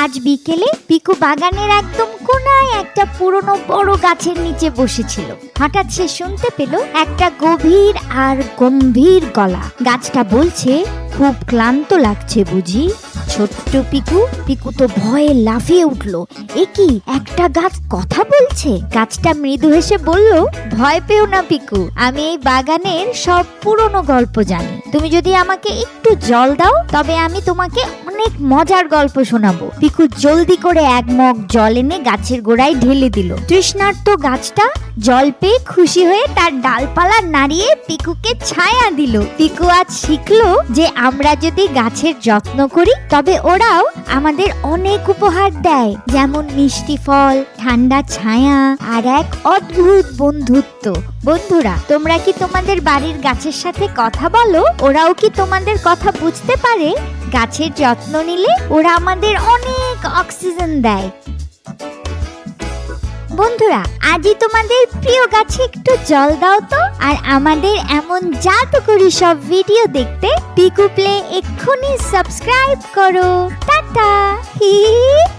আজ বিকেলে পিকু বাগানের একদম কোনায় একটা পুরনো বড় গাছের নিচে বসেছিল। হঠাৎ সে শুনতে পেল একটা গভীর আর গম্ভীর গলা। গাছটা বলছে, খুব ক্লান্ত লাগছে বুঝি? ছোট্ট পিকু তো ভয়ে লাফিয়ে উঠল। এ কি, একটা গাছ কথা বলছে? গাছটা মৃদু হেসে বলল, ভয় পেও না পিকু, আমি এই বাগানের সব পুরনো গল্প জানি। তুমি যদি আমাকে একটু জল দাও তবে আমি তোমাকে অনেক মজার গল্প শোনাবো। পিকু জলদি করে এক মগ জল এনে গাছের গোড়ায় ঢেলে দিল। তৃষ্ণার্ত গাছটা জল পেয়ে খুশি হয়ে তার ডালপালা নাড়িয়ে পিকুকে ছায়া দিল। পিকু আজ শিখলো যে আমরা যদি গাছের যত্ন করি তবে ওরাও আমাদের অনেক উপহার দেয়, যেমন মিষ্টি ফল, ঠান্ডা ছায়া আর এক অদ্ভুত বন্ধুত্ব। বন্ধুরা, তোমরা কি তোমাদের বাড়ির গাছের সাথে কথা বলো? ওরাও কি তোমাদের কথা বুঝতে পারে? গাছের যত্ন নিলে ওরা আমাদের অনেক অক্সিজেন দেয়। বন্ধুরা, আজই তোমাদের প্রিয় গাছে একটু জল দাও তো। আর আমাদের এমন জাদুকরি সব ভিডিও দেখতে পিকু প্লে এক্ষুনি সাবস্ক্রাইব করো। টাটা।